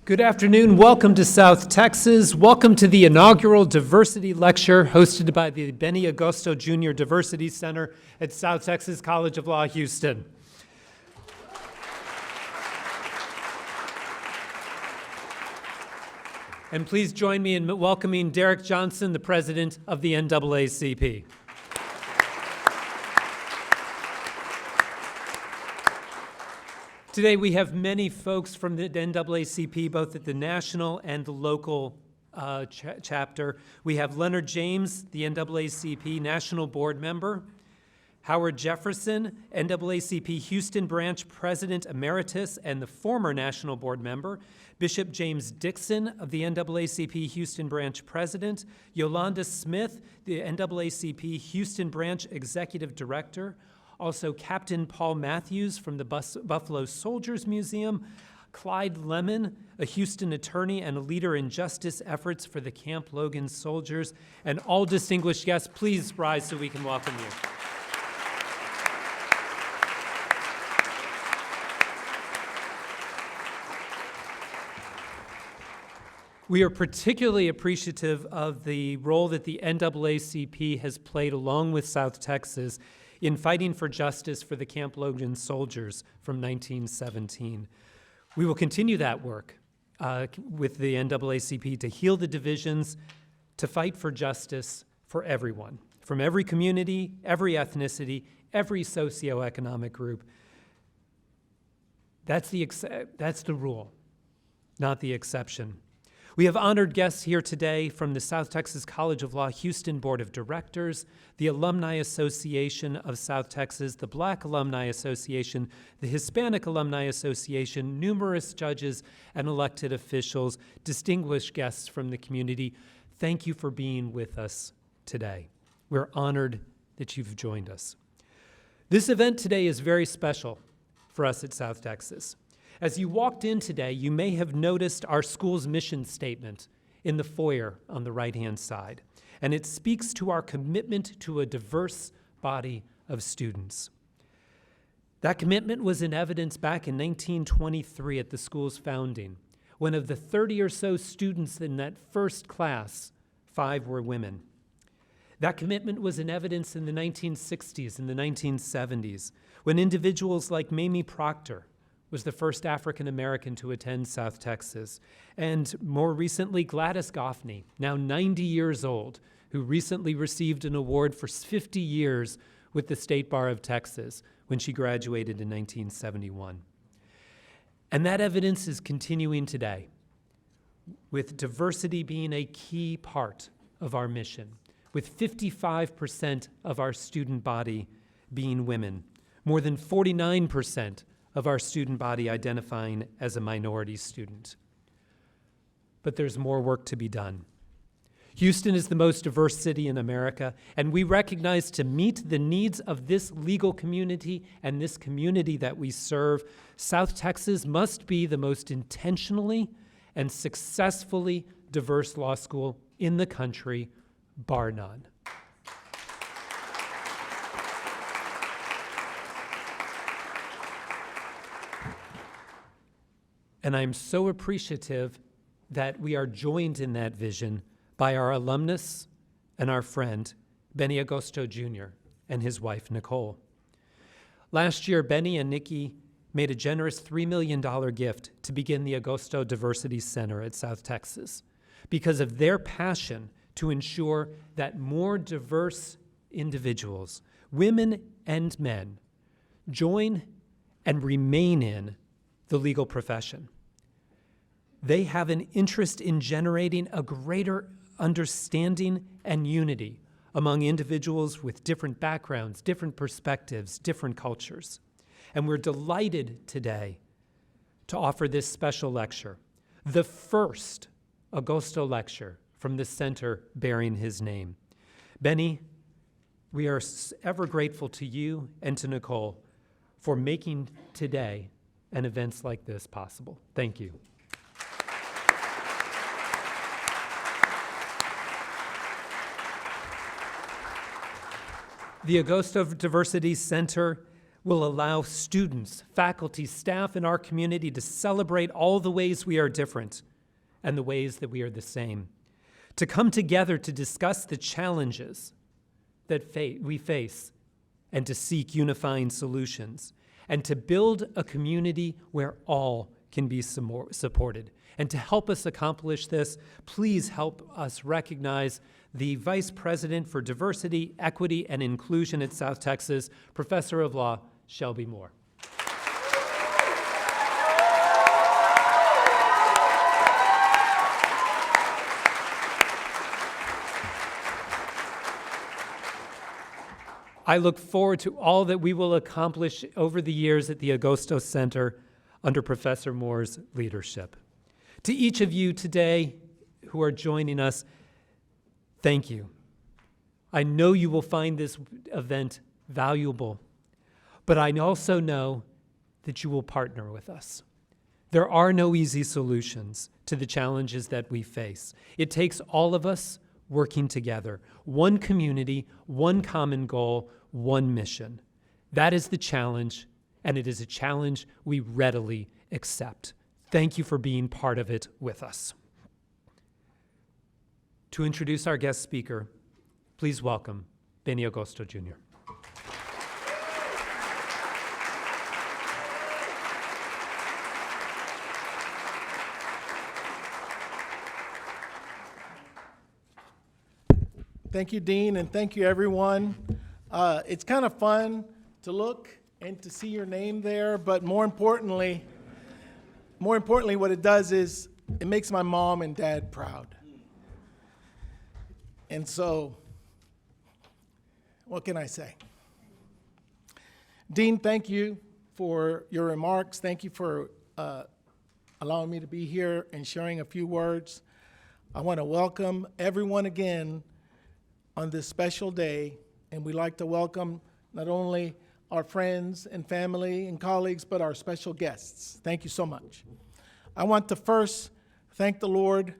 Good afternoon. Welcome to South Texas. Welcome to the inaugural diversity lecture hosted by the Benny Agosto Jr. Diversity Center at South Texas College of Law, Houston. And please join me in welcoming Derek Johnson, the president of the NAACP. Today we have many folks from the NAACP, both at the national and the local chapter. We have Leonard James, the NAACP national board member, Howard Jefferson, NAACP Houston branch president emeritus and the former national board member, Bishop James Dixon of the NAACP Houston branch president, Yolanda Smith, the NAACP Houston branch executive director, also Captain Paul Matthews from the Buffalo Soldiers Museum, Clyde Lemon, a Houston attorney and a leader in justice efforts for the Camp Logan soldiers, and all distinguished guests, please rise so we can welcome you. We are particularly appreciative of the role that the NAACP has played along with South Texas in fighting for justice for the Camp Logan soldiers from 1917. We will continue that work with the NAACP to heal the divisions, to fight for justice for everyone, from every community, every ethnicity, every socioeconomic group. That's the rule, not the exception. We have honored guests here today from the South Texas College of Law Houston Board of Directors, the Alumni Association of South Texas, the Black Alumni Association, the Hispanic Alumni Association, numerous judges and elected officials, distinguished guests from the community. Thank you for being with us today. We're honored that you've joined us. This event today is very special for us at South Texas. As you walked in today, you may have noticed our school's mission statement in the foyer on the right-hand side, and it speaks to our commitment to a diverse body of students. That commitment was in evidence back in 1923 at the school's founding. When of the 30 or so students in that first class, 5 were women. That commitment was in evidence in the 1960s and the 1970s, when individuals like Mamie Proctor was the first African-American to attend South Texas, and more recently, Gladys Goffney, now 90 years old, who recently received an award for 50 years with the State Bar of Texas when she graduated in 1971. And that evidence is continuing today, with diversity being a key part of our mission, with 55% of our student body being women, more than 49% of our student body identifying as a minority student. But there's more work to be done. Houston is the most diverse city in America, and we recognize to meet the needs of this legal community and this community that we serve, South Texas must be the most intentionally and successfully diverse law school in the country, bar none. And I'm so appreciative that we are joined in that vision by our alumnus and our friend, Benny Agosto Jr. and his wife, Nicole. Last year, Benny and Nikki made a generous $3 million gift to begin the Agosto Diversity Center at South Texas because of their passion to ensure that more diverse individuals, women and men, join and remain in the legal profession. They have an interest in generating a greater understanding and unity among individuals with different backgrounds, different perspectives, different cultures. And we're delighted today to offer this special lecture, the first Agosto lecture from the center bearing his name. Benny, we are ever grateful to you and to Nicole for making today and events like this possible. Thank you. The Agosto Diversity Center will allow students, faculty, staff in our community to celebrate all the ways we are different and the ways that we are the same, to come together to discuss the challenges that we face and to seek unifying solutions, and to build a community where all can be supported. And to help us accomplish this, please help us recognize the Vice President for Diversity, Equity, and Inclusion at South Texas, Professor of Law, Shelby Moore. I look forward to all that we will accomplish over the years at the Agosto Center under Professor Moore's leadership. To each of you today who are joining us, thank you. I know you will find this event valuable, but I also know that you will partner with us. There are no easy solutions to the challenges that we face. It takes all of us working together, one community, one common goal, one mission. That is the challenge, and it is a challenge we readily accept. Thank you for being part of it with us. To introduce our guest speaker, please welcome Benny Agosto, Jr. Thank you, Dean, and thank you, everyone. It's kind of fun to look and to see your name there, but more importantly, what it does is it makes my mom and dad proud. And so, what can I say? Dean, thank you for your remarks. Thank you for allowing me to be here and sharing a few words. I want to welcome everyone again on this special day, and we'd like to welcome not only our friends and family and colleagues, but our special guests. Thank you so much. I want to first thank the Lord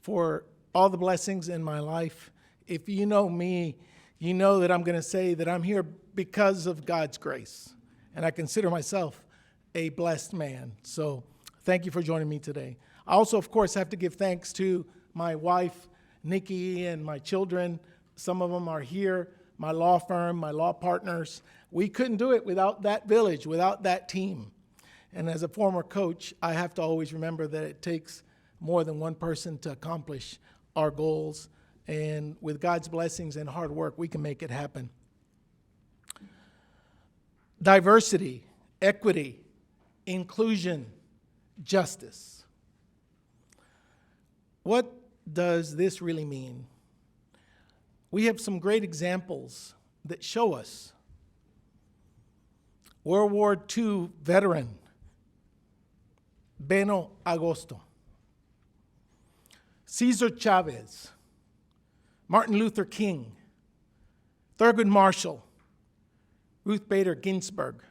for all the blessings in my life. If you know me, you know that I'm going to say that I'm here because of God's grace, and I consider myself a blessed man. So thank you for joining me today. I also, of course, have to give thanks to my wife, Nikki, and my children. Some of them are here, my law firm, my law partners. We couldn't do it without that village, without that team. And as a former coach, I have to always remember that it takes more than one person to accomplish our goals. And with God's blessings and hard work, we can make it happen. Diversity, equity, inclusion, justice. What does this really mean? We have some great examples that show us. World War II veteran, Beno Agosto. Cesar Chavez, Martin Luther King, Thurgood Marshall, Ruth Bader Ginsburg,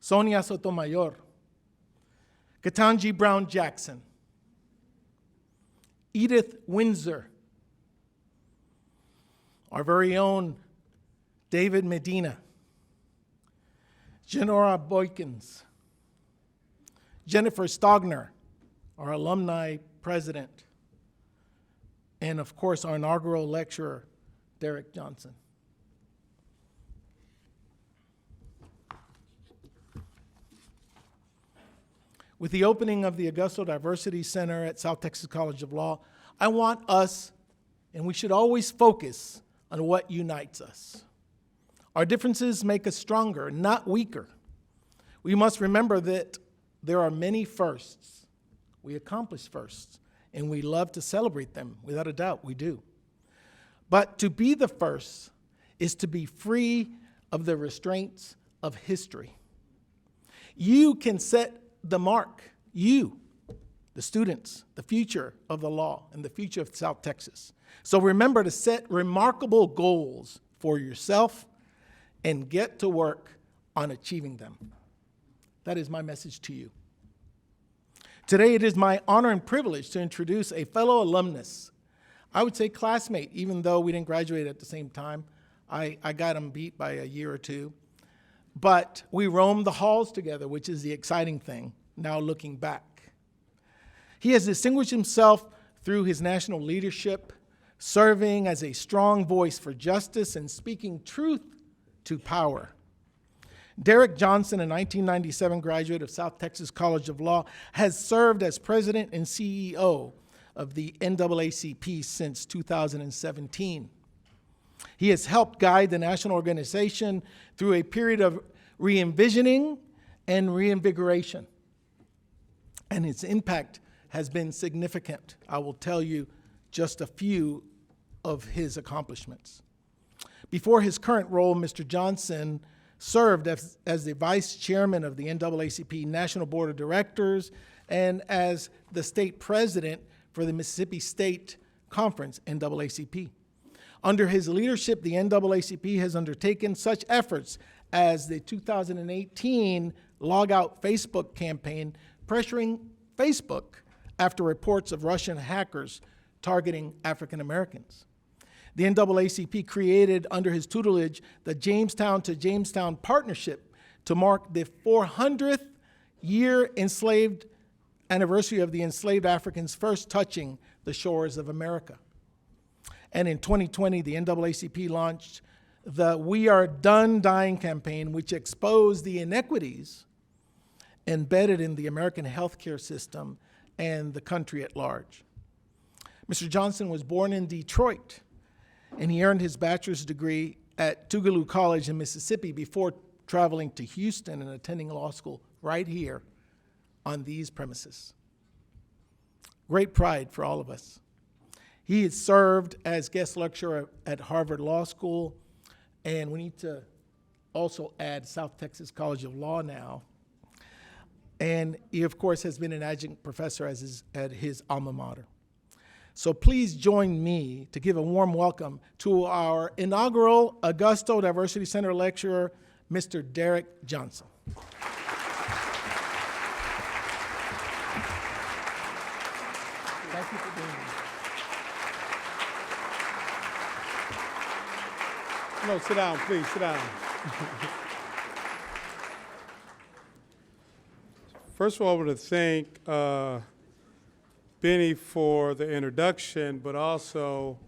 Sonia Sotomayor, Ketanji Brown Jackson, Edith Windsor, our very own David Medina, Genora Boykins, Jennifer Stogner, our alumni president, and of course our inaugural lecturer, Derek Johnson. With the opening of the Agosto Diversity Center at South Texas College of Law, I want us, and we should always focus on what unites us. Our differences make us stronger, not weaker. We must remember that there are many firsts. We accomplish firsts, and we love to celebrate them. Without a doubt, we do. But to be the first is to be free of the restraints of history. You can set the mark. You, the students, the future of the law, and the future of South Texas. So remember to set remarkable goals for yourself and get to work on achieving them. That is my message to you. Today, it is my honor and privilege to introduce a fellow alumnus. I would say classmate, even though we didn't graduate at the same time. I got him beat by a year or two. but we roamed the halls together, which is the exciting thing, now looking back. He has distinguished himself through his national leadership, serving as a strong voice for justice and speaking truth to power. Derek Johnson, a 1997 graduate of South Texas College of Law, has served as president and CEO of the NAACP since 2017. He has helped guide the national organization through a period of re-envisioning and reinvigoration, and its impact has been significant. I will tell you just a few of his accomplishments. Before his current role, Mr. Johnson served as the vice chairman of the NAACP National Board of Directors and as the state president for the Mississippi State Conference, NAACP. Under his leadership, the NAACP has undertaken such efforts as the 2018 Log Out Facebook campaign, pressuring Facebook after reports of Russian hackers targeting African Americans. The NAACP created, under his tutelage, the Jamestown to Jamestown Partnership to mark the 400th year anniversary of the enslaved Africans first touching the shores of America. And in 2020, the NAACP launched the We Are Done Dying campaign, which exposed the inequities embedded in the American healthcare system and the country at large. Mr. Johnson was born in Detroit, and he earned his bachelor's degree at Tougaloo College in Mississippi before traveling to Houston and attending law school right here on these premises. Great pride for all of us. He has served as guest lecturer at Harvard Law School, and we need to also add South Texas College of Law now. And he, of course, has been an adjunct professor at his alma mater. So please join me to give a warm welcome to our inaugural Agosto Diversity Center lecturer, Mr. Derek Johnson. Thank you for being here. No, sit down, please, sit down. First of all, I want to thank Benny for the introduction, but also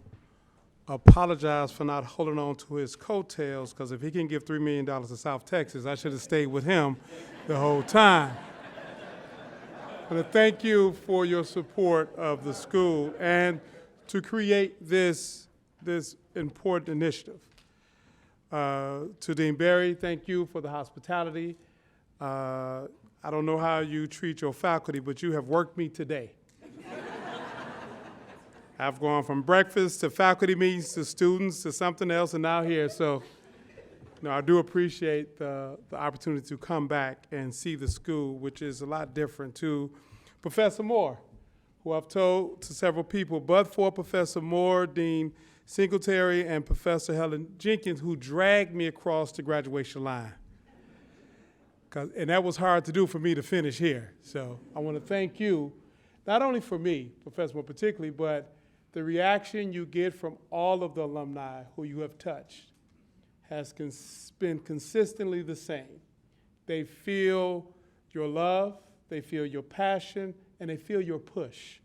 apologize for not holding on to his coattails, because if he can give $3 million to South Texas, I should have stayed with him the whole time. I want to thank you for your support of the school and to create this important initiative. To Dean Barry, thank you for the hospitality. I don't know how you treat your faculty, but you have worked me today. I've gone from breakfast to faculty meetings to students to something else and now here. So I do appreciate the opportunity to come back and see the school, which is a lot different. To Professor Moore, who I've told to several people, but for Professor Moore, Dean Singletary, and Professor Helen Jenkins, who dragged me across the graduation line. And that was hard to do for me to finish here. So I want to thank you, not only for me, Professor Moore particularly, but the reaction you get from all of the alumni who you have touched has been consistently the same. They feel your love, they feel your passion, and they feel your push.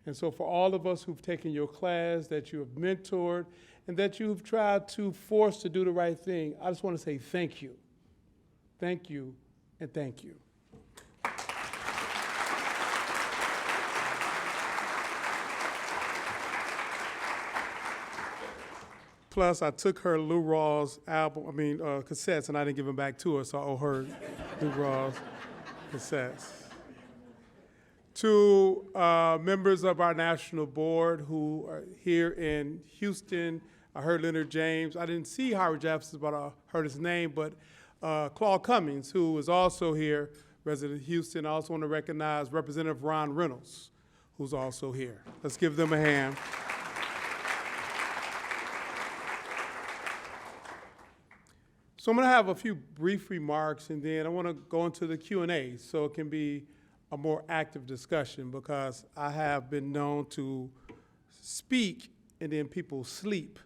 And so for all of us who've taken your class, that you have mentored, and that you've tried to force to do the right thing, I just want to say thank you. Thank you, and thank you. Plus, I took her Lou Rawls cassettes, and I didn't give them back to her, so I owe her Lou Rawls cassettes. To members of our national board who are here in Houston, I heard Leonard James. I didn't see Howard Jefferson, but I heard his name. But Claude Cummings, who is also here, resident of Houston. I also want to recognize Representative Ron Reynolds, who's also here. Let's give them a hand. So I'm going to have a few brief remarks, and then I want to go into the Q&A so it can be a more active discussion, because I have been known to speak and then people sleep.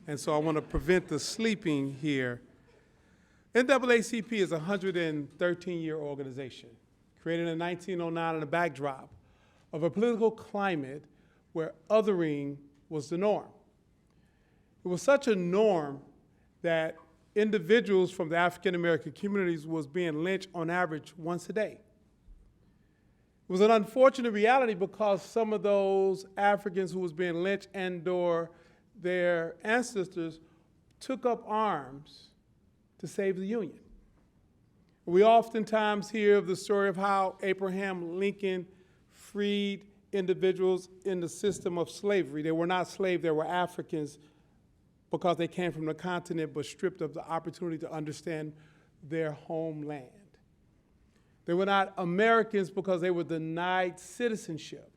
And so I want to prevent the sleeping here. NAACP is a 113-year organization created in 1909 in a backdrop of a political climate where othering was the norm. It was such a norm that individuals from the African American communities was being lynched on average once a day. It was an unfortunate reality because some of those Africans who was being lynched and/or their ancestors took up arms to save the Union. We oftentimes hear of the story of how Abraham Lincoln freed individuals in the system of slavery. They were not slaves, they were Africans because they came from the continent but stripped of the opportunity to understand their homeland. They were not Americans because they were denied citizenship.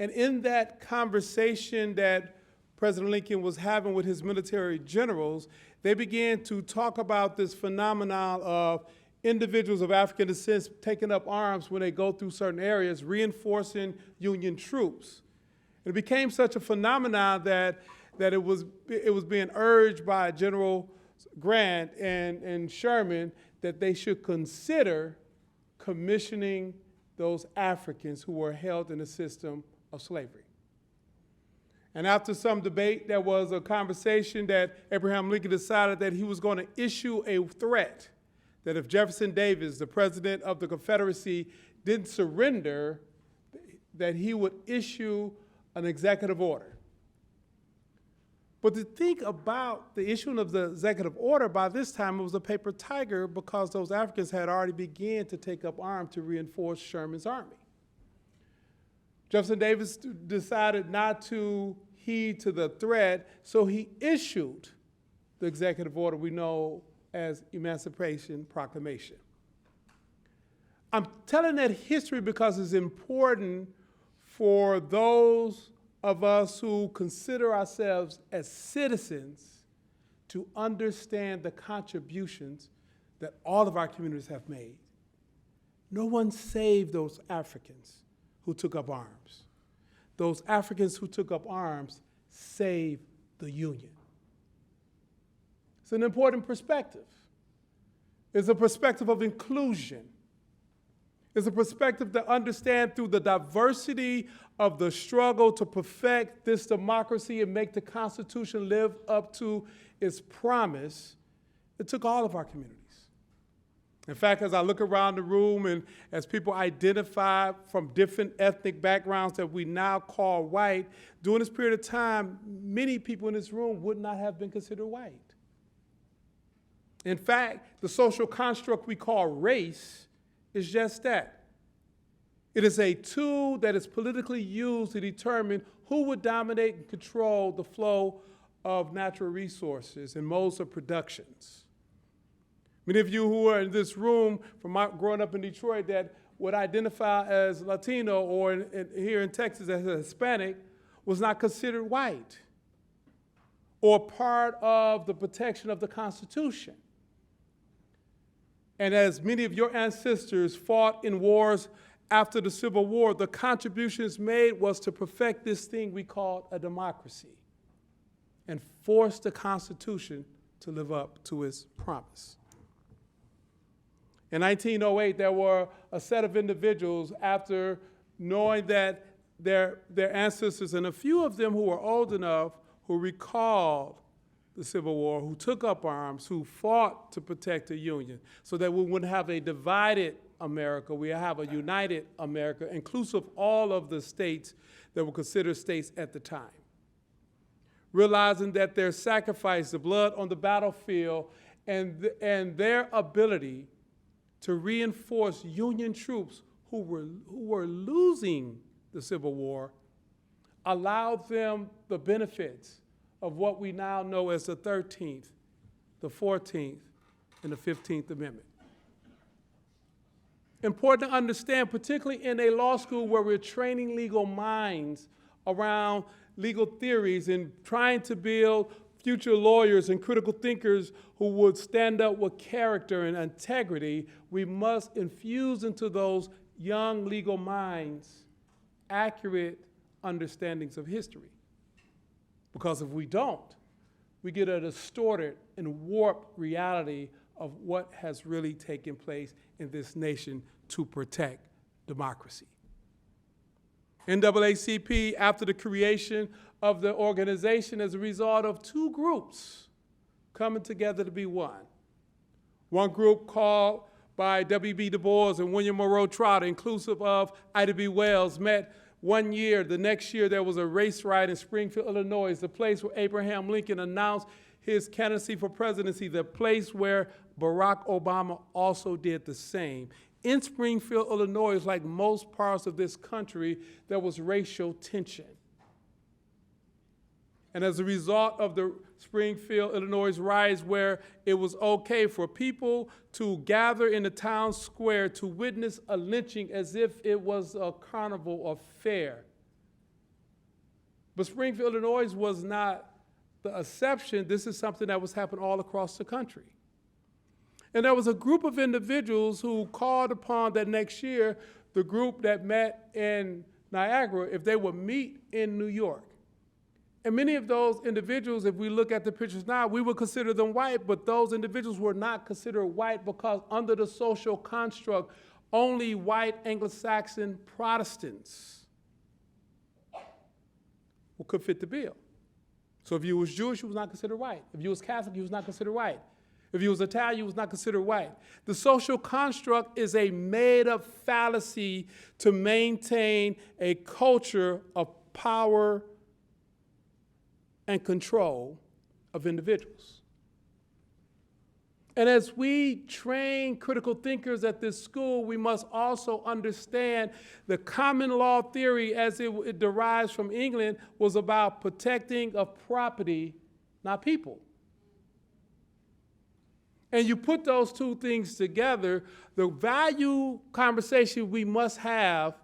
And in that conversation that President Lincoln was having with his military generals, they began to talk about this phenomenon of individuals of African descent taking up arms when they go through certain areas, reinforcing Union troops. It became such a phenomenon that it was being urged by General Grant and Sherman that they should consider commissioning those Africans who were held in the system of slavery. And after some debate, there was a conversation that Abraham Lincoln decided that he was going to issue a threat that if Jefferson Davis, the president of the Confederacy, didn't surrender, that he would issue an executive order. But to think about the issuing of the executive order, by this time it was a paper tiger because those Africans had already begun to take up arms to reinforce Sherman's army. Jefferson Davis decided not to heed to the threat, so he issued the executive order we know as Emancipation Proclamation. I'm telling that history because it's important for those of us who consider ourselves as citizens to understand the contributions that all of our communities have made. No one saved those Africans who took up arms. Those Africans who took up arms saved the Union. It's an important perspective. It's a perspective of inclusion. It's a perspective to understand through the diversity of the struggle to perfect this democracy and make the Constitution live up to its promise. It took all of our communities. In fact, as I look around the room and as people identify from different ethnic backgrounds that we now call white, during this period of time, many people in this room would not have been considered white. In fact, the social construct we call race is just that. It is a tool that is politically used to determine who would dominate and control the flow of natural resources and modes of productions. Many of you who are in this room from growing up in Detroit that would identify as Latino or here in Texas as a Hispanic was not considered white or part of the protection of the Constitution. And as many of your ancestors fought in wars after the Civil War, the contributions made was to perfect this thing we called a democracy and force the Constitution to live up to its promise. In 1908, there were a set of individuals, after knowing that their ancestors, and a few of them who were old enough, who recalled the Civil War, who took up arms, who fought to protect the Union, so that we wouldn't have a divided America, we have a united America, inclusive all of the states that were considered states at the time. Realizing that their sacrifice, the blood on the battlefield, and their ability to reinforce Union troops who were losing the Civil War allowed them the benefits of what we now know as the 13th, the 14th, and the 15th Amendment. Important to understand, particularly in a law school where we're training legal minds around legal theories and trying to build future lawyers and critical thinkers who would stand up with character and integrity, we must infuse into those young legal minds accurate understandings of history. Because if we don't, we get a distorted and warped reality of what has really taken place in this nation to protect democracy. NAACP, after the creation of the organization, as a result of two groups coming together to be one. One group called by W.B. Du Bois and William Monroe Trotter, inclusive of Ida B. Wells, met one year. The next year, there was a race riot in Springfield, Illinois, the place where Abraham Lincoln announced his candidacy for presidency, the place where Barack Obama also did the same. In Springfield, Illinois, like most parts of this country, there was racial tension. And as a result of the Springfield, Illinois riots, where it was okay for people to gather in the town square to witness a lynching as if it was a carnival or fair. But Springfield, Illinois was not the exception. This is something that was happening all across the country. And there was a group of individuals who called upon that next year, the group that met in Niagara, if they would meet in New York. And many of those individuals, if we look at the pictures now, we would consider them white, but those individuals were not considered white because under the social construct, only white Anglo-Saxon Protestants could fit the bill. So if you was Jewish, you was not considered white. If you was Catholic, you was not considered white. If you was Italian, you was not considered white. The social construct is a made-up fallacy to maintain a culture of power and control of individuals. And as we train critical thinkers at this school, we must also understand the common law theory, as it derives from England, was about protecting of property, not people. And you put those two things together, the value conversation we must have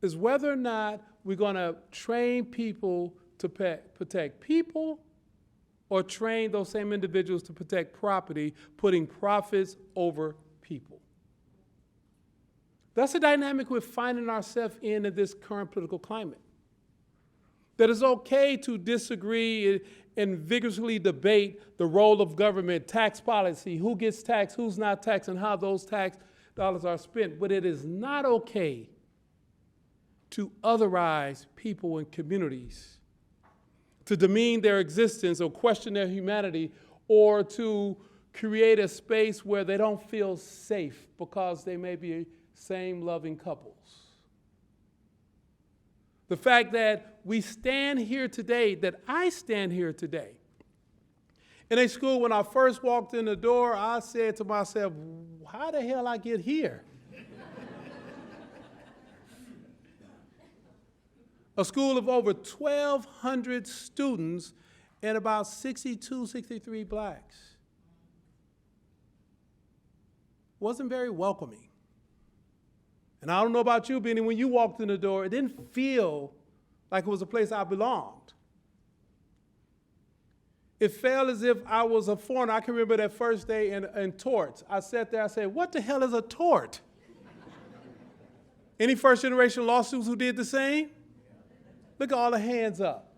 is whether or not we're going to train people to protect people or train those same individuals to protect property, putting profits over people. That's the dynamic we're finding ourselves in this current political climate. That it's okay to disagree and vigorously debate the role of government, tax policy, who gets taxed, who's not taxed, and how those tax dollars are spent. But it is not okay to otherize people and communities, to demean their existence or question their humanity, or to create a space where they don't feel safe because they may be same loving couples. The fact that we stand here today, that I stand here today. In a school, when I first walked in the door, I said to myself, how the hell I get here? A school of over 1,200 students and about 62, 63 blacks. Wasn't very welcoming. And I don't know about you, Benny, when you walked in the door, it didn't feel like it was a place I belonged. It felt as if I was a foreigner. I can remember that first day in torts. I sat there, I said, what the hell is a tort? Any first generation law students who did the same? Look at all the hands up.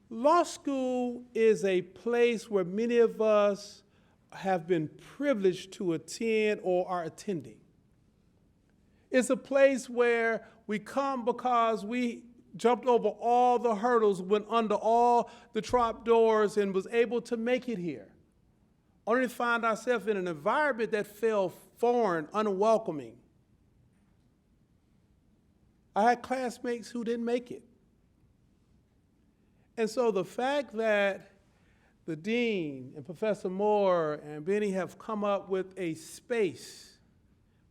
Law school is a place where many of us have been privileged to attend or are attending. It's a place where we come because we jumped over all the hurdles, went under all the trap doors, and was able to make it here. Only to find ourselves in an environment that felt foreign, unwelcoming. I had classmates who didn't make it. And so the fact that the dean and Professor Moore and Benny have come up with a space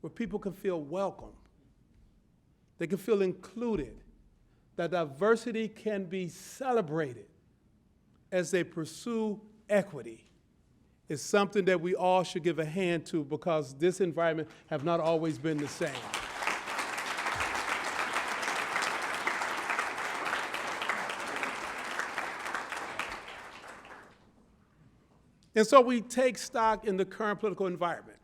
where people can feel welcome, they can feel included, that diversity can be celebrated as they pursue equity, is something that we all should give a hand to, because this environment have not always been the same. And so we take stock in the current political environment.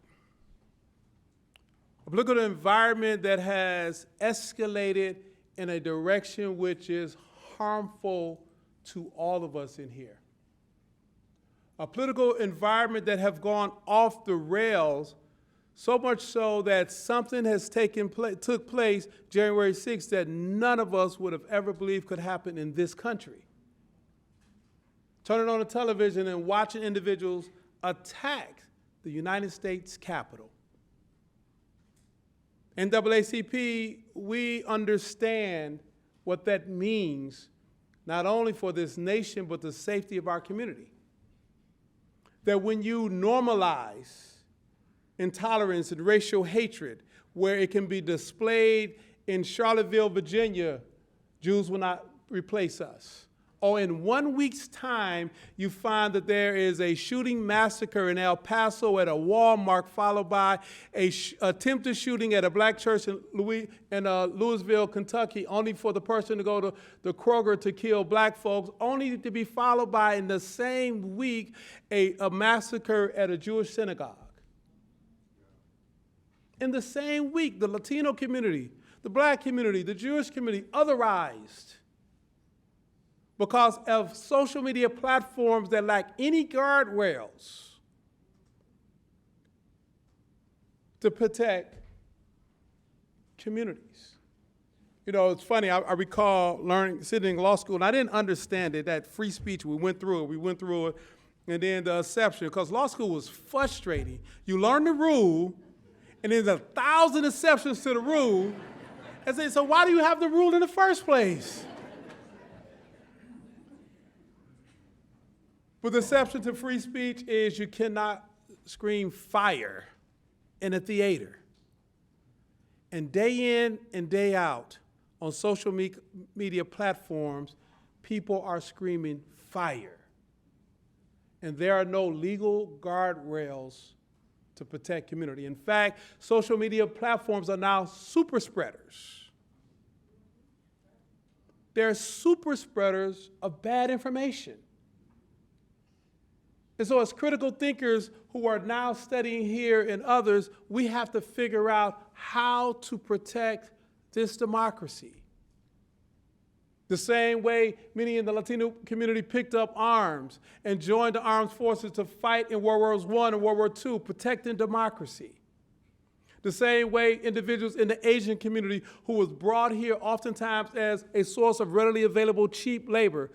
A political environment that has escalated in a direction which is harmful to all of us in here. A political environment that have gone off the rails, so much so that something has took place January 6th that none of us would have ever believed could happen in this country. Turning on the television and watching individuals attack the United States Capitol. NAACP, we understand what that means, not only for this nation, but the safety of our community. That when you normalize intolerance and racial hatred, where it can be displayed in Charlottesville, Virginia, Jews will not replace us. Or in 1 week's time, you find that there is a shooting massacre in El Paso at a Walmart, followed by a attempted shooting at a black church in Louisville, Kentucky, only for the person to go to the Kroger to kill black folks, only to be followed by, in the same week, a massacre at a Jewish synagogue. In the same week, the Latino community, the black community, the Jewish community, otherized because of social media platforms that lack any guardrails to protect communities. You know, it's funny, I recall sitting in law school, and I didn't understand it, that free speech, we went through it, and then the exception, because law school was frustrating. You learn the rule, and there's 1,000 exceptions to the rule, and say, so why do you have the rule in the first place? But the exception to free speech is you cannot scream fire in a theater. And day in and day out on social media platforms, people are screaming fire. And there are no legal guardrails to protect community. In fact, social media platforms are now super spreaders. They're super spreaders of bad information. And so as critical thinkers who are now studying here and others, we have to figure out how to protect this democracy. The same way many in the Latino community picked up arms and joined the armed forces to fight in World Wars I and World War II, protecting democracy. The same way individuals in the Asian community who was brought here oftentimes as a source of readily available cheap labor,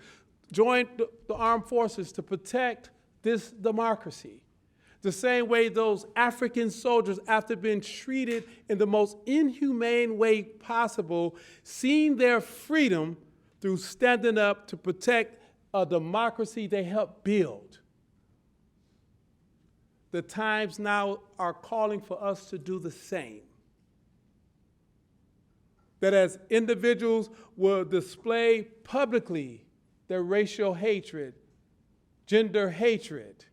joined the armed forces to protect this democracy. The same way those African soldiers, after being treated in the most inhumane way possible, seeing their freedom through standing up to protect a democracy they helped build. The times now are calling for us to do the same. That as individuals will display publicly their racial hatred, gender hatred,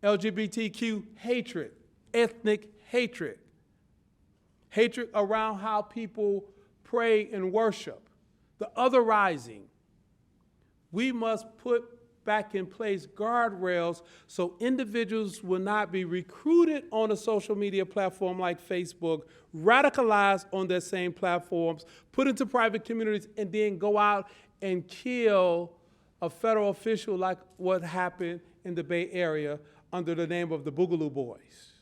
LGBTQ hatred, ethnic hatred, hatred around how people pray and worship, the otherizing. We must put back in place guardrails so individuals will not be recruited on a social media platform like Facebook, radicalized on their same platforms, put into private communities, and then go out and kill a federal official like what happened in the Bay Area under the name of the Boogaloo Boys.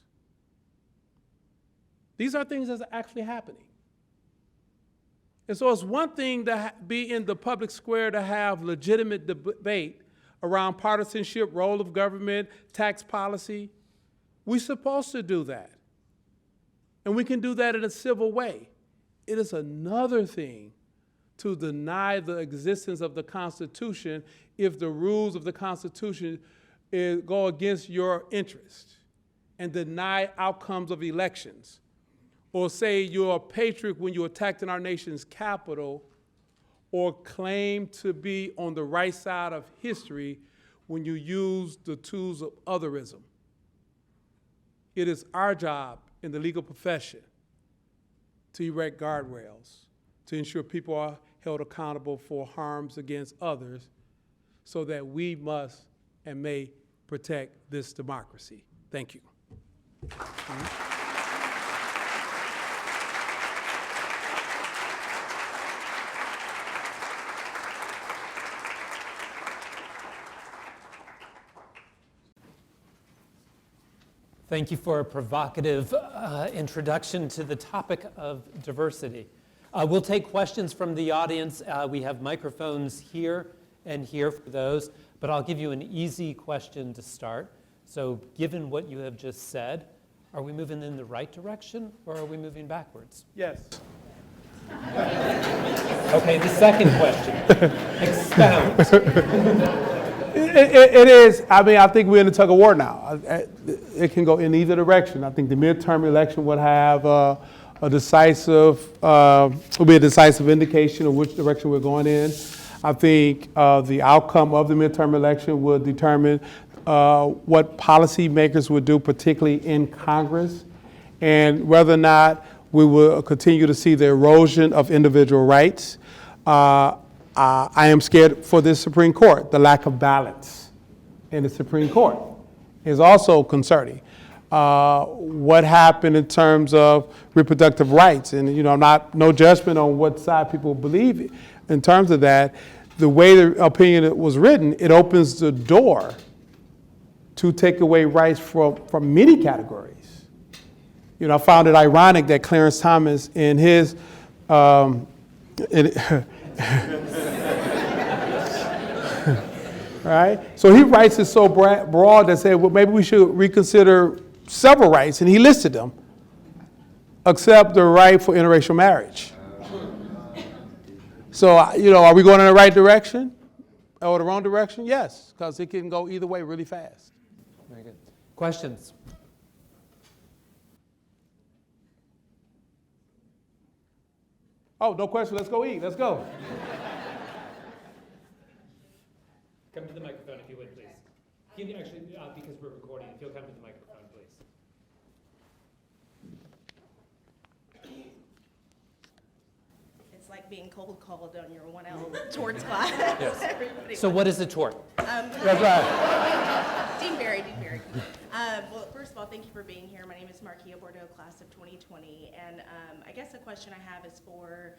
These are things that are actually happening. And so it's one thing to be in the public square to have legitimate debate around partisanship, role of government, tax policy. We're supposed to do that. And we can do that in a civil way. It is another thing to deny the existence of the Constitution if the rules of the Constitution go against your interest and deny outcomes of elections. Or say you're a patriot when you attacked in our nation's capital, or claim to be on the right side of history when you use the tools of otherism. It is our job in the legal profession to erect guardrails, to ensure people are held accountable for harms against others, so that we must and may protect this democracy. Thank you. Thank you for a provocative introduction to the topic of diversity. We'll take questions from the audience. We have microphones here and here for those, but I'll give you an easy question to start. So given what you have just said, are we moving in the right direction or are we moving backwards? Yes. Okay, the second question. Expound. It is, I mean, I think we're in a tug of war now. It can go in either direction. I think the midterm election would have will be a decisive indication of which direction we're going in. I think the outcome of the midterm election would determine what policymakers would do, particularly in Congress, and whether or not we will continue to see the erosion of individual rights. I am scared for the Supreme Court. The lack of balance in the Supreme Court is also concerning. What happened in terms of reproductive rights, and no judgment on what side people believe in terms of that. The way the opinion was written, it opens the door to take away rights from many categories. I found it ironic that Clarence Thomas in his right? So he writes it so broad that said, well, maybe we should reconsider several rights, and he listed them, except the right for interracial marriage. So, are we going in the right direction or the wrong direction? Yes, because it can go either way really fast. Very good. Questions? Oh, no question. Let's go eat. Let's go. Come to the microphone if you would, please. Can you actually, because we're recording, if you'll come to the microphone, please. It's like being cold called on your 1L towards class. Yes. Everybody So what is a tort? That's right. Dean Barry. Well, first of all, thank you for being here. My name is Marquia Bordeaux, class of 2020. And I guess the question I have is for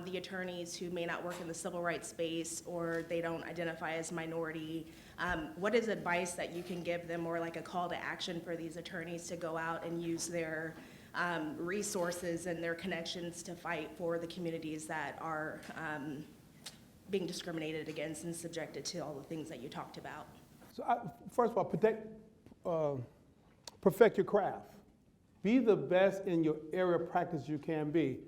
the attorneys who may not work in the civil rights space or they don't identify as minority. What is advice that you can give them, or like a call to action for these attorneys to go out and use their resources and their connections to fight for the communities that are being discriminated against and subjected to all the things that you talked about? So first of all, perfect your craft. Be the best in your area of practice you can be.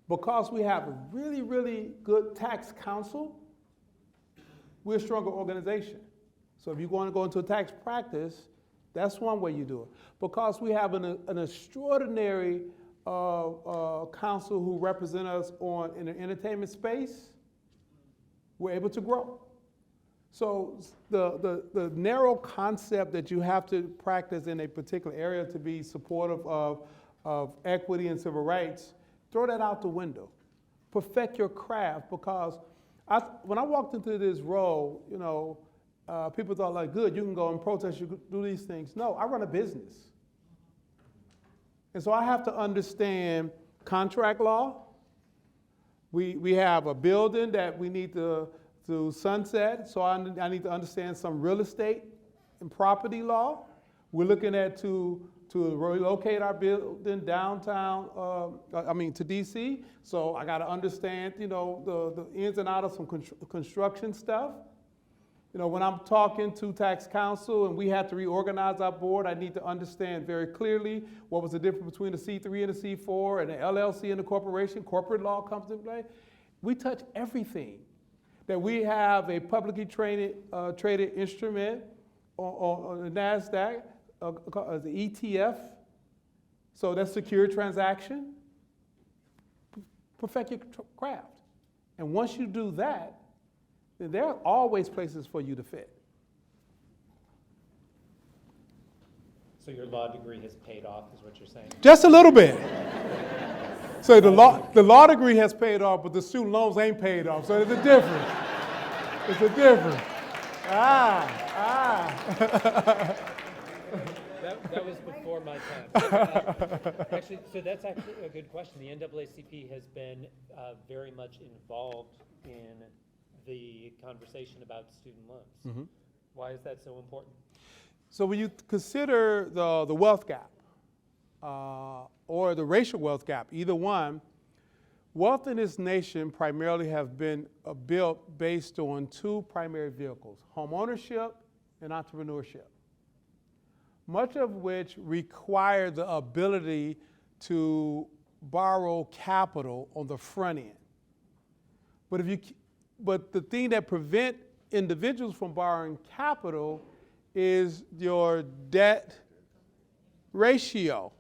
Because we have a really, really good tax counsel, we're a stronger organization. So if you want to go into a tax practice, that's one way you do it. Because we have an extraordinary counsel who represent us in the entertainment space, we're able to grow. So the narrow concept that you have to practice in a particular area to be supportive of equity and civil rights, throw that out the window. Perfect your craft, because when I walked into this role, people thought like, good, you can go and protest, you can do these things. No, I run a business. And so I have to understand contract law. We have a building that we need to sunset, so I need to understand some real estate and property law. We're looking at to relocate our building downtown, to DC. So I got to understand, the ins and outs of some construction stuff. When I'm talking to tax counsel and we have to reorganize our board, I need to understand very clearly what was the difference between the C3 and the C4 and the LLC and the corporation. Corporate law comes into play. We touch everything. That we have a publicly traded instrument on the NASDAQ, the ETF, so that's secure transaction. Perfect your craft. And once you do that, then there are always places for you to fit. So your law degree has paid off, is what you're saying? Just a little bit. So the law degree has paid off, but the student loans ain't paid off. So there's a difference. It's a difference. That was before my time. Actually, so that's actually a good question. The NAACP has been very much involved in the conversation about student loans. Mm-hmm. Why is that so important? So when you consider the wealth gap or the racial wealth gap, either one, wealth in this nation primarily have been built based on two primary vehicles, home ownership and entrepreneurship, much of which require the ability to borrow capital on the front end. But the thing that prevents individuals from borrowing capital is your debt ratio.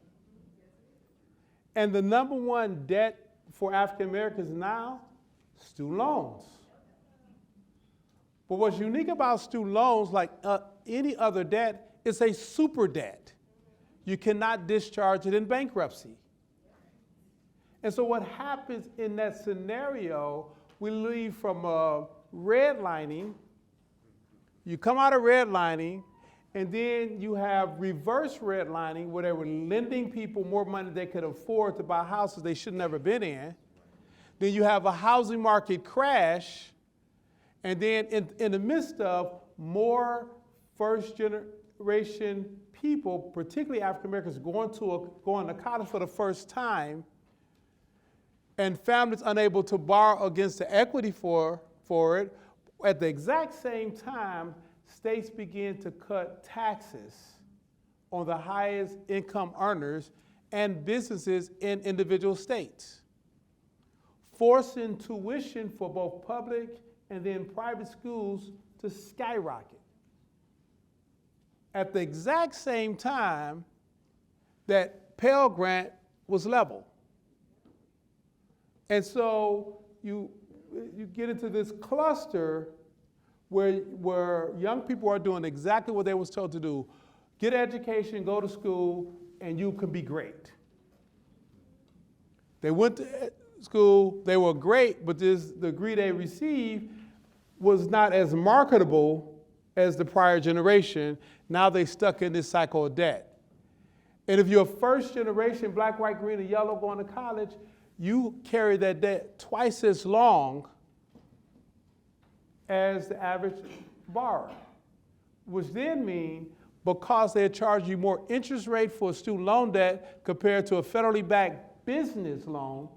And the number one debt for African Americans now, student loans. But what's unique about student loans, like any other debt, it's a super debt. You cannot discharge it in bankruptcy. And so what happens in that scenario, we leave from redlining, you come out of redlining, and then you have reverse redlining where they were lending people more money they could afford to buy houses they should never been in. Then you have a housing market crash, and then in the midst of more first generation people, particularly African Americans, going to college for the first time, and families unable to borrow against the equity for it. At the exact same time, states begin to cut taxes on the highest income earners and businesses in individual states, forcing tuition for both public and then private schools to skyrocket. At the exact same time that Pell Grant was level. And so you get into this cluster where young people are doing exactly what they was told to do. Get an education, go to school, and you can be great. They went to school, they were great, but the degree they received was not as marketable as the prior generation. Now they stuck in this cycle of debt. And if you're a first generation, black, white, green, and yellow going to college, you carry that debt twice as long as the average borrower, which then means because they charge you more interest rate for a student loan debt compared to a federally backed business loan,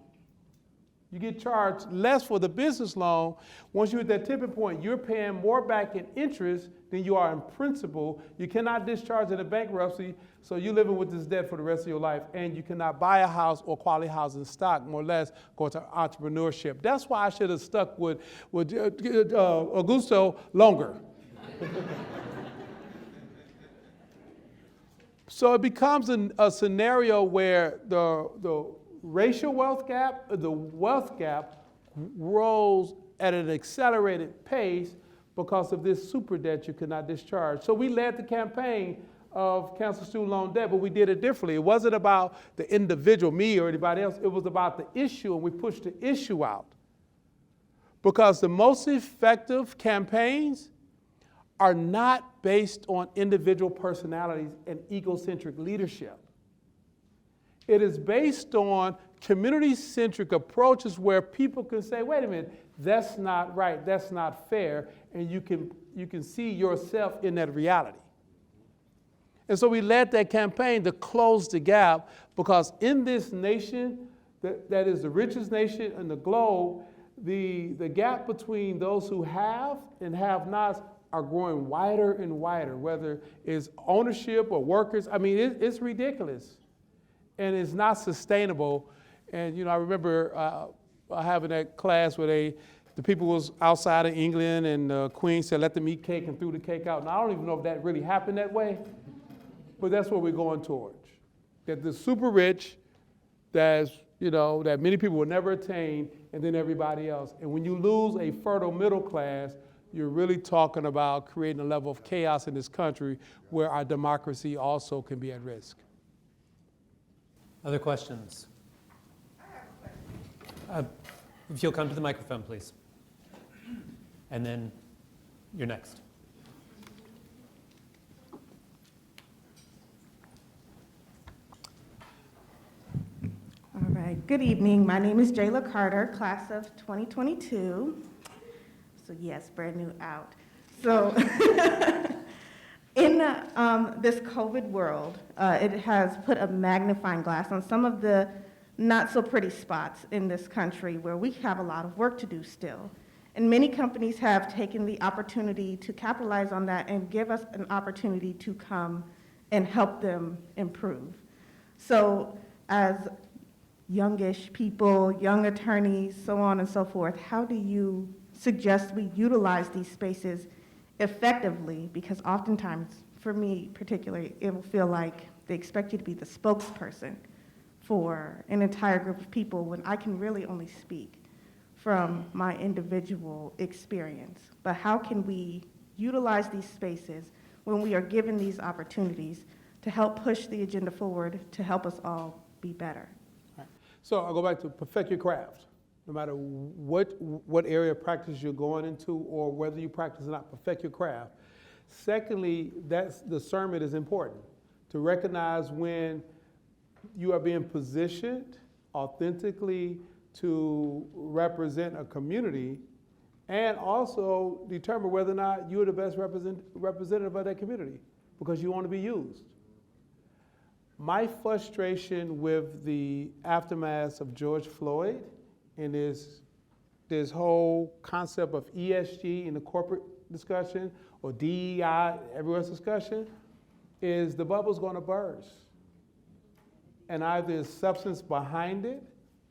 you get charged less for the business loan. Once you hit that tipping point, you're paying more back in interest than you are in principal. You cannot discharge it in bankruptcy, so you're living with this debt for the rest of your life, and you cannot buy a house or quality housing stock, more or less, go to entrepreneurship. That's why I should have stuck with Agosto longer. So it becomes a scenario where the racial wealth gap, the wealth gap grows at an accelerated pace because of this super debt you could not discharge. So we led the campaign of cancel student loan debt, but we did it differently. It wasn't about the individual, me or anybody else. It was about the issue, and we pushed the issue out. Because the most effective campaigns are not based on individual personalities and egocentric leadership. It is based on community-centric approaches where people can say, wait a minute, that's not right, that's not fair, and you can see yourself in that reality. And so we led that campaign to close the gap, because in this nation, that is the richest nation in the globe, the gap between those who have and have-nots are growing wider and wider, whether it's ownership or workers. I mean, it's ridiculous. And it's not sustainable. And I remember having that class where the people was outside of England, and the Queen said, let them eat cake, and threw the cake out. Now, I don't even know if that really happened that way, but that's what we're going towards. That the super rich, that many people will never attain, and then everybody else. And when you lose a fertile middle class, you're really talking about creating a level of chaos in this country where our democracy also can be at risk. Other questions? If you'll come to the microphone, please. And then you're next. All right, good evening. My name is Jayla Carter, class of 2022. So yes, brand new out. So in In this COVID world, it has put a magnifying glass on some of the not so pretty spots in this country where we have a lot of work to do still. And many companies have taken the opportunity to capitalize on that and give us an opportunity to come and help them improve. So as youngish people, young attorneys, so on and so forth, how do you suggest we utilize these spaces effectively? Because oftentimes, for me particularly, it will feel like they expect you to be the spokesperson for an entire group of people when I can really only speak from my individual experience. But how can we utilize these spaces when we are given these opportunities to help push the agenda forward to help us all be better? So I'll go back to perfect your craft. No matter what area of practice you're going into or whether you practice or not, perfect your craft. Secondly, that's discernment is important. To recognize when you are being positioned authentically to represent a community, and also determine whether or not you're the best representative of that community because you want to be used. My frustration with the aftermath of George Floyd and this whole concept of ESG in the corporate discussion or DEI, everyone's discussion, is the bubble's going to burst. And either there's substance behind it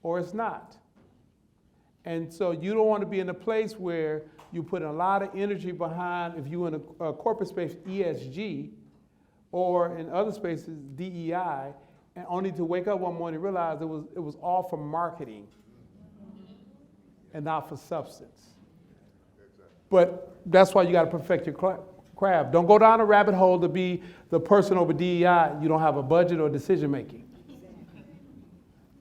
or it's not. And so you don't want to be in a place where you put a lot of energy behind, if you're in a corporate space, ESG, or in other spaces, DEI, and only to wake up one morning and realize it was all for marketing and not for substance. But that's why you got to perfect your craft. Don't go down a rabbit hole to be the person over DEI. You don't have a budget or decision making.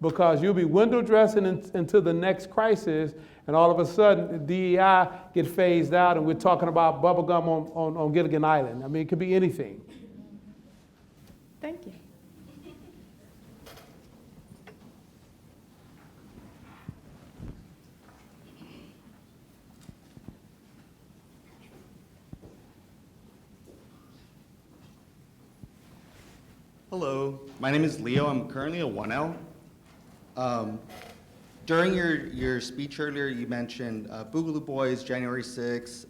Because you'll be window dressing into the next crisis, and all of a sudden DEI get phased out, and we're talking about bubblegum on Gilligan Island. I mean, it could be anything. Thank you. Hello, my name is Leo. I'm currently a 1L. During your speech earlier, you mentioned Boogaloo Boys, January 6th,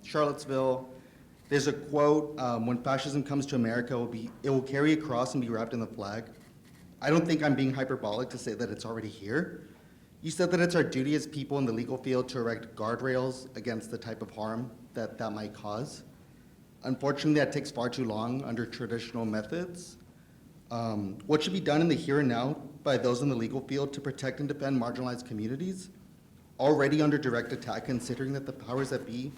Charlottesville. There's a quote, when fascism comes to America, it will carry a cross and be wrapped in the flag. I don't think I'm being hyperbolic to say that it's already here. You said that it's our duty as people in the legal field to erect guardrails against the type of harm that might cause. Unfortunately, that takes far too long under traditional methods. What should be done in the here and now by those in the legal field to protect and defend marginalized communities already under direct attack, considering that the powers that be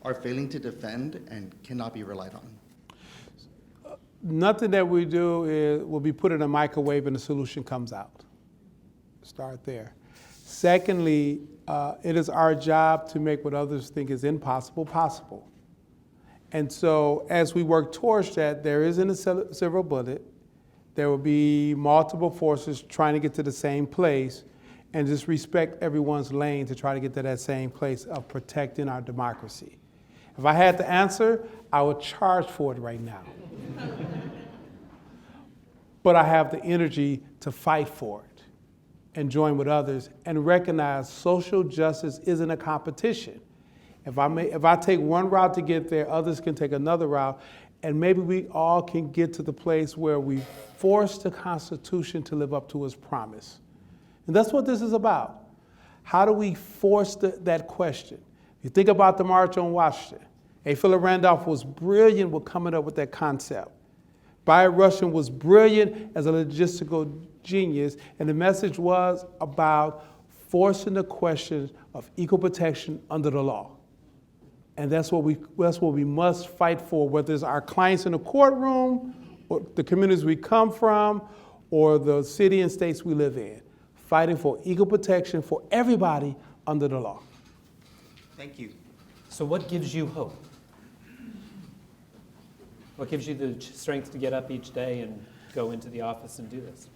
are failing to defend and cannot be relied on? Nothing that we do will be put in a microwave and the solution comes out. Start there. Secondly, it is our job to make what others think is impossible possible. And so as we work towards that, there isn't a silver bullet. There will be multiple forces trying to get to the same place, and just respect everyone's lane to try to get to that same place of protecting our democracy. If I had the answer, I would charge for it right now. But I have the energy to fight for it and join with others and recognize social justice isn't a competition. If I take one route to get there, others can take another route, and maybe we all can get to the place where we force the Constitution to live up to its promise. And that's what this is about. How do we force that question? If you think about the March on Washington, A. Philip Randolph was brilliant with coming up with that concept. Bayard Rustin was brilliant as a logistical genius, and the message was about forcing the question of equal protection under the law. And that's what we must fight for, whether it's our clients in the courtroom, or the communities we come from, or the city and states we live in. Fighting for equal protection for everybody under the law. Thank you. So what gives you hope? What gives you the strength to get up each day and go into the office and do this?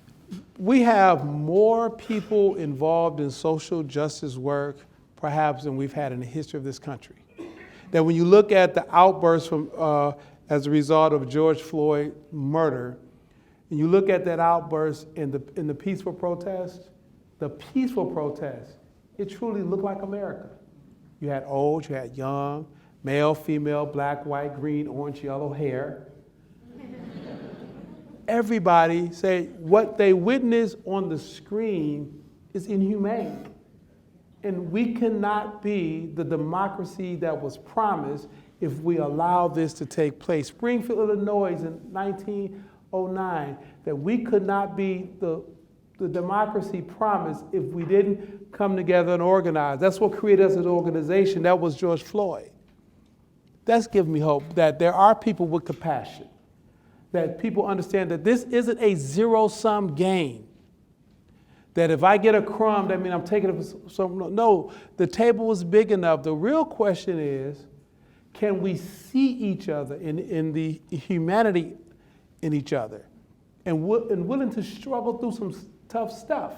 We have more people involved in social justice work, perhaps, than we've had in the history of this country. That when you look at the outbursts from as a result of George Floyd murder, and you look at that outburst in the peaceful protest, it truly looked like America. You had old, you had young, male, female, black, white, green, orange, yellow hair. Everybody say what they witnessed on the screen is inhumane. And we cannot be the democracy that was promised if we allow this to take place. Springfield, Illinois in 1909, that we could not be the democracy promised if we didn't come together and organize. That's what created us as an organization. That was George Floyd. That's giving me hope that there are people with compassion, that people understand that this isn't a zero-sum game. That if I get a crumb, that means I'm taking it for some. No, the table is big enough. The real question is, can we see each other in the humanity in each other and willing to struggle through some tough stuff?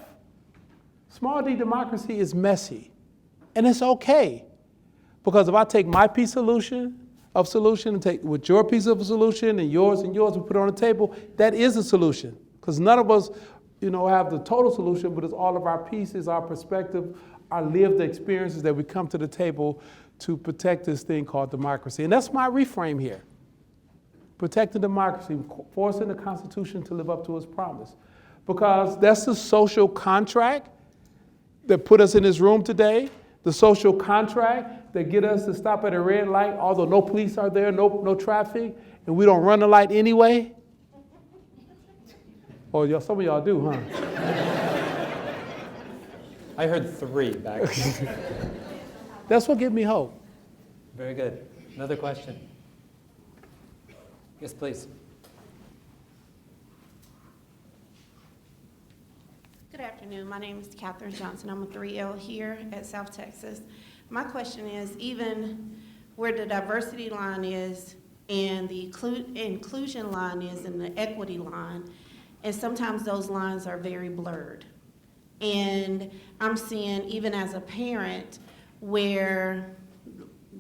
Small d democracy is messy, and it's okay. Because if I take my piece of solution and take with your piece of a solution and yours, we put it on the table, that is a solution. Because none of us have the total solution, but it's all of our pieces, our perspective, our lived experiences that we come to the table to protect this thing called democracy. And that's my reframe here. Protecting democracy, forcing the Constitution to live up to its promise. Because that's the social contract that put us in this room today, the social contract that get us to stop at a red light, although no police are there, no traffic, and we don't run the light anyway. Oh, some of y'all do, huh? I heard 3 back there. That's what gives me hope. Very good. Another question? Yes, please. Good afternoon. My name is Catherine Johnson. I'm a 3L here at South Texas. My question is, even where the diversity line is and the inclusion line is and the equity line, and sometimes those lines are very blurred. And I'm seeing, even as a parent, where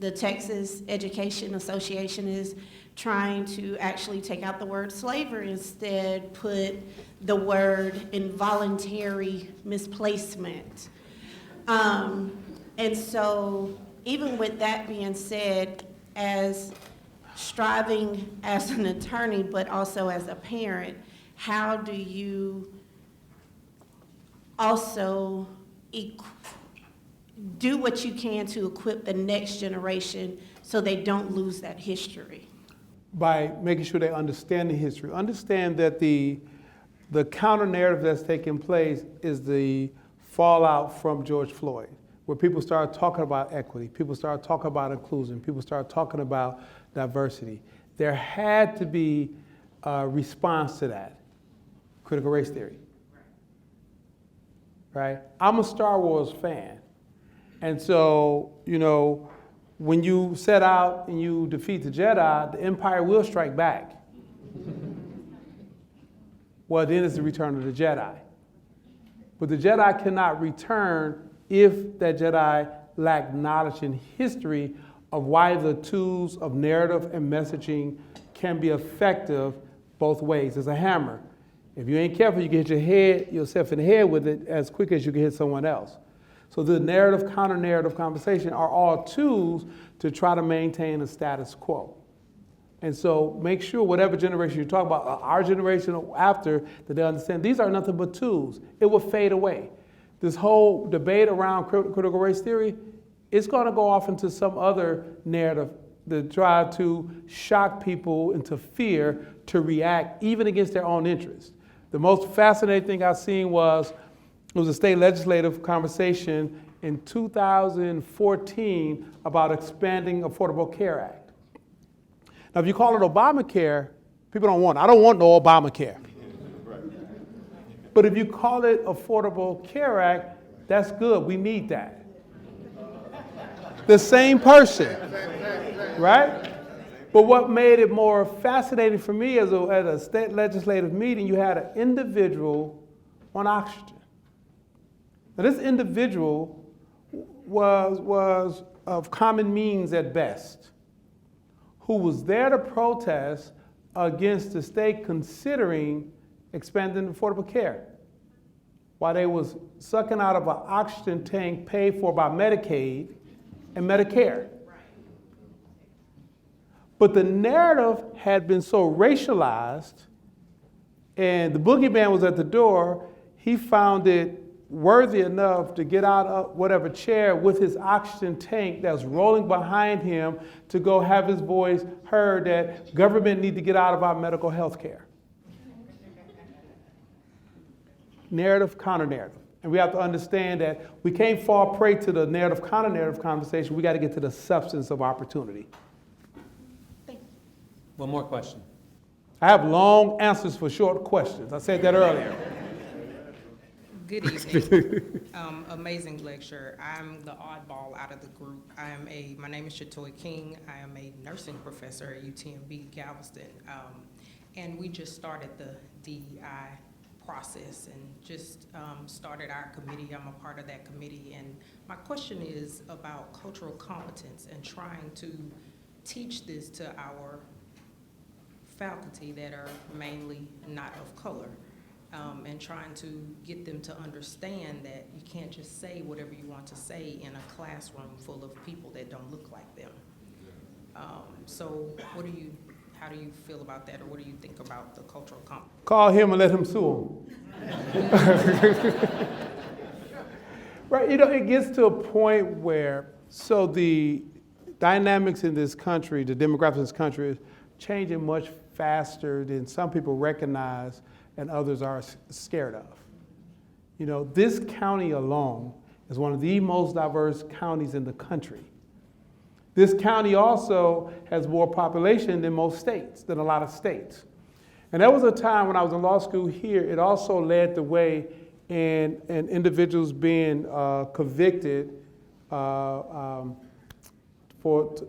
the Texas Education Association is trying to actually take out the word slavery, instead put the word involuntary misplacement. And so even with that being said, as striving as an attorney, but also as a parent, how do you also do what you can to equip the next generation so they don't lose that history? By making sure they understand the history. Understand that the counter-narrative that's taking place is the fallout from George Floyd, where people started talking about equity, people started talking about inclusion, people started talking about diversity. There had to be a response to that. Critical race theory. Right? I'm a Star Wars fan. And so, when you set out and you defeat the Jedi, the Empire will strike back. Well, then it's the return of the Jedi. But the Jedi cannot return if that Jedi lacked knowledge and history of why the tools of narrative and messaging can be effective both ways. It's a hammer. If you ain't careful, you can hit yourself in the head with it as quick as you can hit someone else. So the narrative, counter-narrative conversation are all tools to try to maintain a status quo. And so make sure whatever generation you talk about, our generation or after, that they understand these are nothing but tools. It will fade away. This whole debate around critical race theory, it's going to go off into some other narrative to try to shock people into fear to react even against their own interests. The most fascinating thing I've seen was a state legislative conversation in 2014 about expanding Affordable Care Act. Now, if you call it Obamacare, people don't want it. I don't want no Obamacare. But if you call it Affordable Care Act, that's good. We need that. The same person, right? But what made it more fascinating for me is at a state legislative meeting, you had an individual on oxygen. Now, this individual was of common means at best, who was there to protest against the state considering expanding affordable care, while they was sucking out of an oxygen tank paid for by Medicaid and Medicare. But the narrative had been so racialized, and the boogeyman was at the door, he found it worthy enough to get out of whatever chair with his oxygen tank that was rolling behind him to go have his voice heard that government need to get out of our medical health care. Narrative, counter-narrative. And we have to understand that we can't fall prey to the narrative, counter-narrative conversation. We got to get to the substance of opportunity. One more question. I have long answers for short questions. I said that earlier. Good evening. Amazing lecture. I'm the oddball out of the group. My name is Shatoy King. I am a nursing professor at UTMB Galveston. And we just started the DEI process and just started our committee. I'm a part of that committee. And my question is about cultural competence and trying to teach this to our faculty that are mainly not of color. And trying to get them to understand that you can't just say whatever you want to say in a classroom full of people that don't look like them. So how do you feel about that, or what do you think about the cultural competence? Call him and let him sue him. Right, it gets to a point where, so the dynamics in this country, the demographics in this country is changing much faster than some people recognize and others are scared of. This county alone is one of the most diverse counties in the country. This county also has more population than most states, than a lot of states. And there was a time when I was in law school here, it also led the way in individuals being convicted for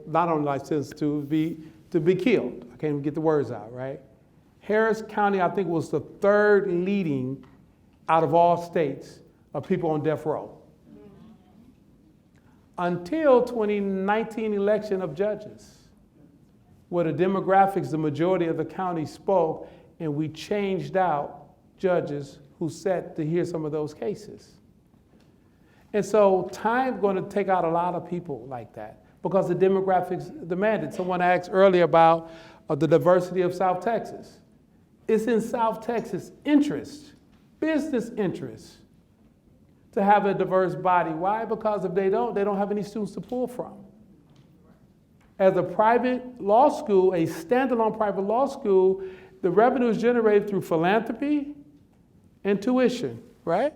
not only life sentence to be killed. I can't even get the words out, right? Harris County, I think, was the third leading out of all states of people on death row. Until 2019 election of judges, where the demographics, the majority of the county spoke, and we changed out judges who sat to hear some of those cases. And so time's going to take out a lot of people like that because the demographics demanded. Someone asked earlier about the diversity of South Texas. It's in South Texas' interest, business interest, to have a diverse body. Why? Because if they don't have any students to pull from. As a private law school, a standalone private law school, the revenue is generated through philanthropy and tuition, right?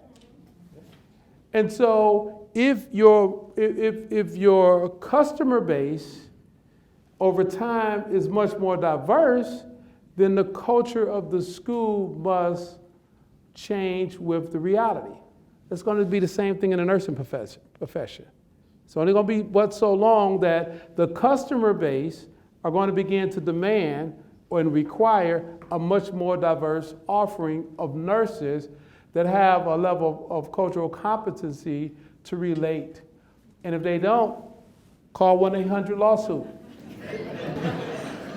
And so if your customer base over time is much more diverse, then the culture of the school must change with the reality. It's going to be the same thing in the nursing profession. It's only going to be but so long that the customer base are going to begin to demand and require a much more diverse offering of nurses that have a level of cultural competency to relate. And if they don't, call 1-800-LAWSUIT.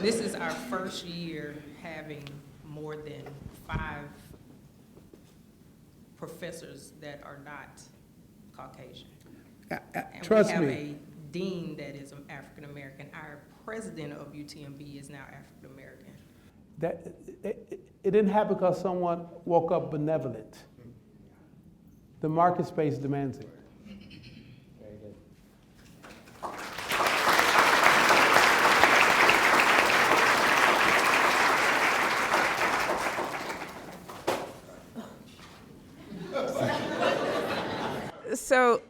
This is our first year having more than 5 professors that are not Caucasian. And Trust we have me. a dean that is African American. Our president of UTMB is now African American. It didn't happen because someone woke up benevolent. The market space demands it. Very good. So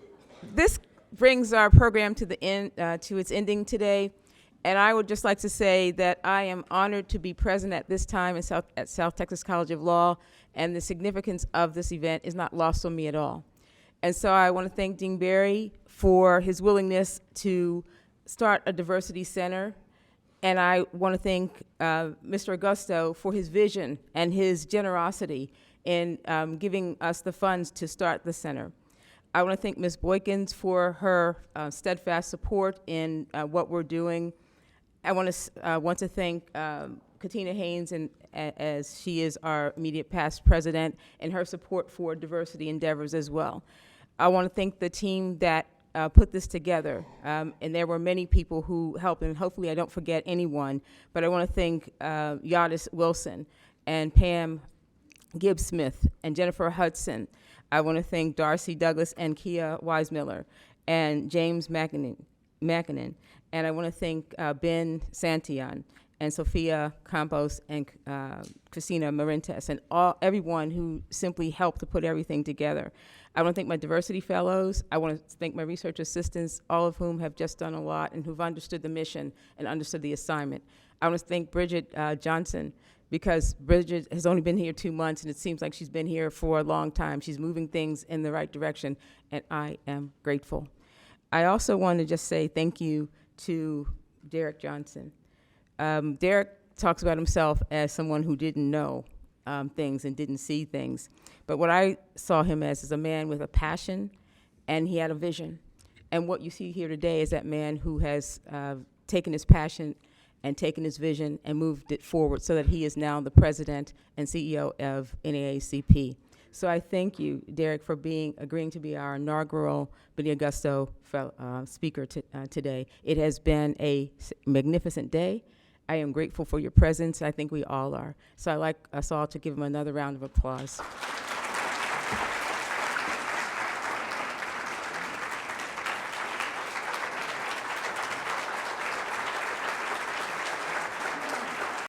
this brings our program to the end, to its ending today. And I would just like to say that I am honored to be present at this time at South Texas College of Law, and the significance of this event is not lost on me at all. And so I want to thank Dean Barry for his willingness to start a diversity center. And I want to thank Mr. Agosto for his vision and his generosity in giving us the funds to start the center. I want to thank Ms. Boykins for her steadfast support in what we're doing. I want to thank Katina Haynes, as she is our immediate past president, and her support for diversity endeavors as well. I want to thank the team that put this together, and there were many people who helped, and hopefully I don't forget anyone, but I want to thank Yadis Wilson and Pam Gibbs-Smith and Jennifer Hudson. I want to thank Darcy Douglas and Kia Weismiller and James Mackinnon. And I want to thank Ben Santillan and Sophia Campos and Christina Marentes and everyone who simply helped to put everything together. I want to thank my diversity fellows. I want to thank my research assistants, all of whom have just done a lot and who've understood the mission and understood the assignment. I want to thank Bridget Johnson, because Bridget has only been here 2 months, and it seems like she's been here for a long time. She's moving things in the right direction, and I am grateful. I also want to just say thank you to Derek Johnson. Derek talks about himself as someone who didn't know things and didn't see things. But what I saw him as is a man with a passion, and he had a vision. And what you see here today is that man who has taken his passion and taken his vision and moved it forward so that he is now the president and CEO of NAACP. So I thank you, Derek, for agreeing to be our inaugural B'nai Agosto speaker today. It has been a magnificent day. I am grateful for your presence. I think we all are. So I'd like us all to give him another round of applause.